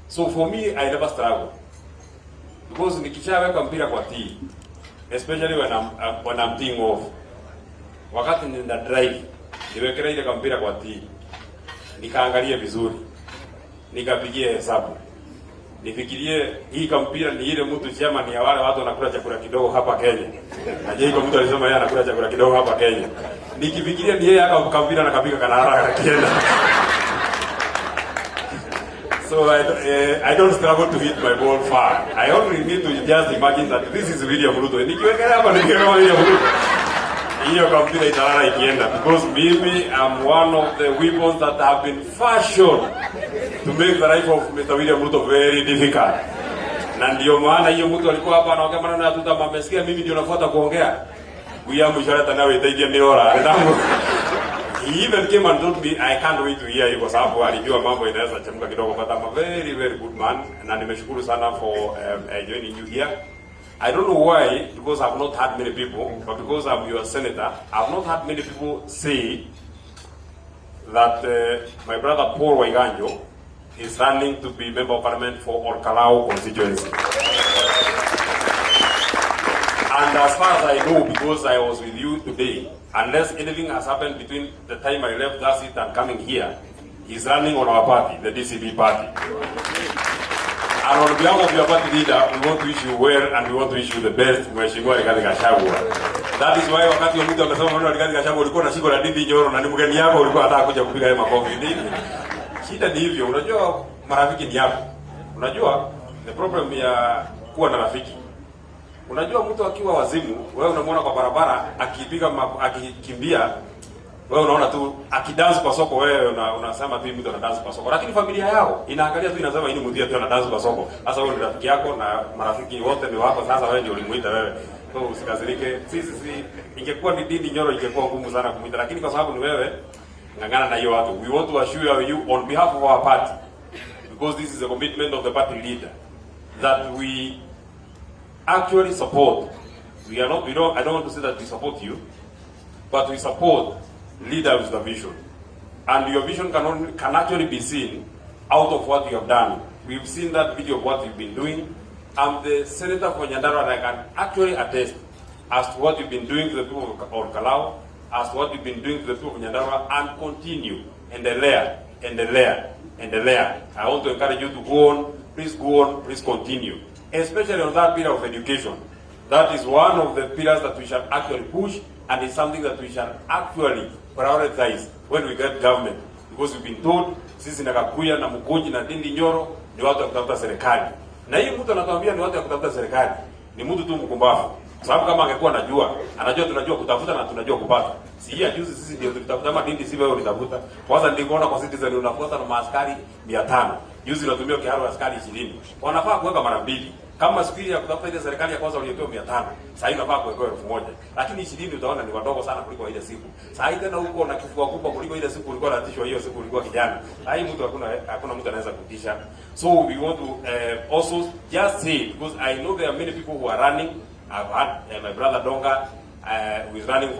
So for me, I never struggle. Because nikishaweka mpira kwa tee, especially when I'm teeing off, wakati nina drive, niwekele ile mpira kwa tee, nikaangalia vizuri, nikapigia hesabu, nifikirie hii mpira ni ile mtu chama ni ya wale watu wanakula chakula kidogo hapa Kenya. Aje hiko mtu alisema yeye anakula chakula kidogo hapa Kenya. Nikifikiria ni yeye aka mpira na kapiga kana haraka kienda. So I don't struggle to hit my ball far. I only need to just imagine that this is William Ruto. Nikiweka hapa nikiweka William Ruto, hiyo mpira italala ikienda, because mimi am one of the weapons that have been fashioned to make the life of Mr. William Ruto very difficult. Na ndio maana hiyo mtu alikuwa hapa anaongea maneno ya tuta, mmesikia mimi ndio nafuata kuongea. William Sharata nawe itaje miora. He even came and told me I can't wait to hear you, kwa sababu alijua mambo inaweza chemka kidogo, but I'm a very very good man, na nimeshukuru sana for joining you here. I don't know why, because I've not had many people, but because I'm your senator, I've not had many people say that my brother Paul Waiganjo is running to be member of parliament for Orkalau constituency. And as far as I know, because I was with you today, unless anything has happened between the time I left that seat and coming here, he's running on our party, the DCP party. And on behalf of your party leader, we want to wish you well and we want to wish you the best, Mheshimiwa Rigathi Gachagua. That is why wakati mtu amesema maneno Rigathi Gachagua ulikuwa na shiko la Ndindi Nyoro na ni mgeni yako ulikuwa unataka kuja kupiga hema makofi nini? Shida ni hivyo, unajua marafiki ni yako. Unajua the problem ya kuwa na rafiki. Unajua mtu akiwa wazimu, wewe unamwona kwa barabara akikimbia, wewe unaona tu akidance kwa soko, wewe unasema tu mtu anadance kwa soko. Lakini familia yao inaangalia tu inasema hii mtu anadance kwa soko. Sasa wewe ni rafiki yako na marafiki wote ni wako, sasa wewe ndio ulimuita wewe. So usikazirike. Sisi ingekuwa ni Ndindi Nyoro ingekuwa ngumu sana kumuita, lakini kwa sababu ni wewe ngangana na hiyo watu. We want to assure you on behalf of our party, because this is a commitment of the party leader, that we actually support. I don't want to say that we support you, but we support leaders with a vision. And your vision can actually be seen out of what you have done. We've seen that video of what you've been doing. I'm the senator for Nyandarua, and I can actually attest as to what you've been doing to the people of Orkalau, as to what you've been doing to the people of Nyandarua, and continue, and the layer. I want to encourage you to go on, please continue. Especially on that pillar of education. That is one of the pillars that we shall actually push, and it's something that we shall actually prioritize when we get government. Because we've been told, sisi na Kakuya na Mukunji na Ndindi Nyoro ni watu wa kutafuta serikali. Na hii mtu anatuambia ni watu wa kutafuta serikali, ni mtu tu mkumbavu. Sababu kama angekuwa anajua tunajua kutafuta na tunajua kupata. Si hii juzi sisi ndio tulitafuta, ama Ndindi si wewe ulitafuta. Kwanza niliona kwa Citizen unafuata na maaskari 500. Juzi unatumia kiharu askari 20. Wanafaa kuweka mara mbili. Kama siku ya kutafuta ile serikali ya kwanza uliyopewa 500, sasa hivi unafaa kuweka 1000. Lakini 20 utaona ni wadogo sana kuliko ile siku. Sasa hivi tena huko na kifua kubwa kuliko ile siku ulikuwa unatishwa, hiyo siku ulikuwa kijana. Sasa hivi mtu hakuna mtu anaweza kutisha. So we want to also just say, because I know there are many people who are running. I've had my brother Donga who is running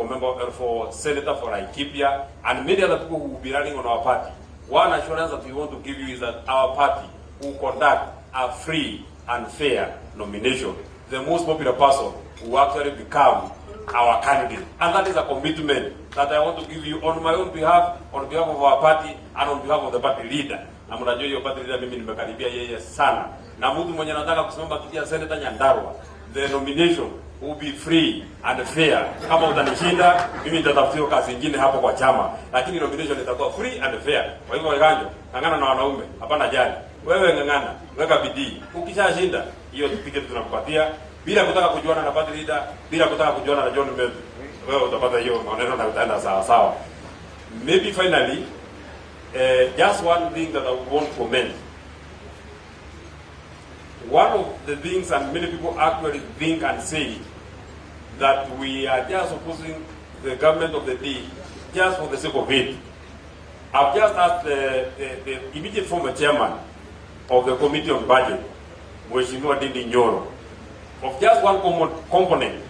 for senator for Laikipia, and many other people who will be running on our party. One assurance that we want to give you is that our party will conduct a free and fair nomination. The most popular person will actually become our candidate. And that is a commitment that I want to give you on my own behalf, on behalf of our party, and on behalf of the party leader. Na mnajua hiyo party leader mimi nimekaribia yeye sana. Na mtu mwenye anataka kusimama kiti ya senator Nyandarua, the nomination will be free and fair. Kama utanishinda, mimi nitatafutiwa kazi nyingine hapo kwa chama. Lakini nomination itakuwa free and fair. Kwa hivyo Waiganjo, ngangana na wanaume, hapana jali. Wewe ngangana, weka bidii. Ukishashinda, hiyo ticket tunakupatia bila kutaka kujuana na party leader, bila kutaka kujuana na John Mbeu. Wewe utapata hiyo maneno na utaenda sawa sawa. Maybe finally, just one thing that I want to comment. One of the things, and many people actually think and say, that we are just opposing the government of the day just for the sake of it. I've just asked the immediate former chairman of the Committee on Budget, Mheshimiwa Ndindi Nyoro, of just one component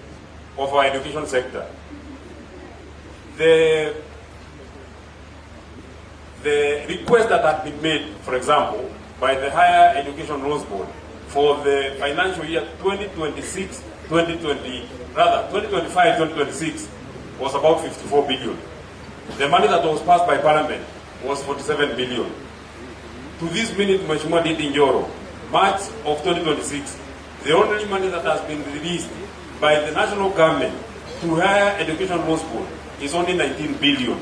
of our education sector. The request that had been made, for example, by the Higher Education Loans Board for the financial year 2025-2026 was about 54 billion. The money that was passed by Parliament was 47 billion. To this minute, Mheshimiwa Ndindi Nyoro, March of 2026, the only money that has been released by the national government to Higher Education Loans Board is only 19 billion.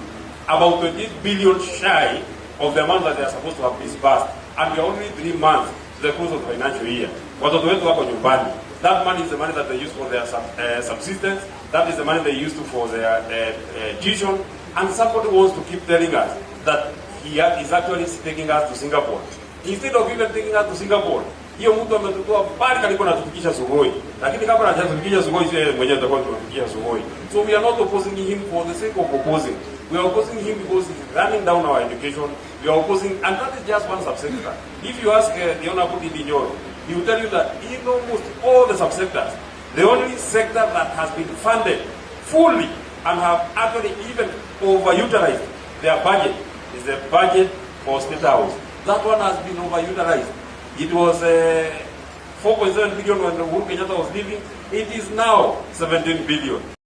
About 28 billion shy of the amount that they are supposed to have disbursed. And we are only 3 months to the close of the financial year. Watoto wetu wako nyumbani. That money is the money that they use for their subsistence. That is the money they use for their tuition. And somebody wants to keep telling us that he is actually taking us to Singapore. Instead of even taking us to Singapore, hiyo mtu ametutoa bali kalipo na tufikisha Sugoi. Lakini kama hajatufikisha Sugoi, sio mwenyewe atakuwa tufikisha Sugoi. So we are not opposing him for the sake of opposing. We are opposing him because he's running down our education. We are opposing, and that is just one subsector. If you ask the Honorable Ndindi Nyoro, he will tell you that in almost all the subsectors, the only sector that has been funded fully and have actually even overutilized their budget is the budget for State House. That one has been overutilized. It was 4.7 billion when Uhuru Kenyatta was leaving. It is now 17 billion.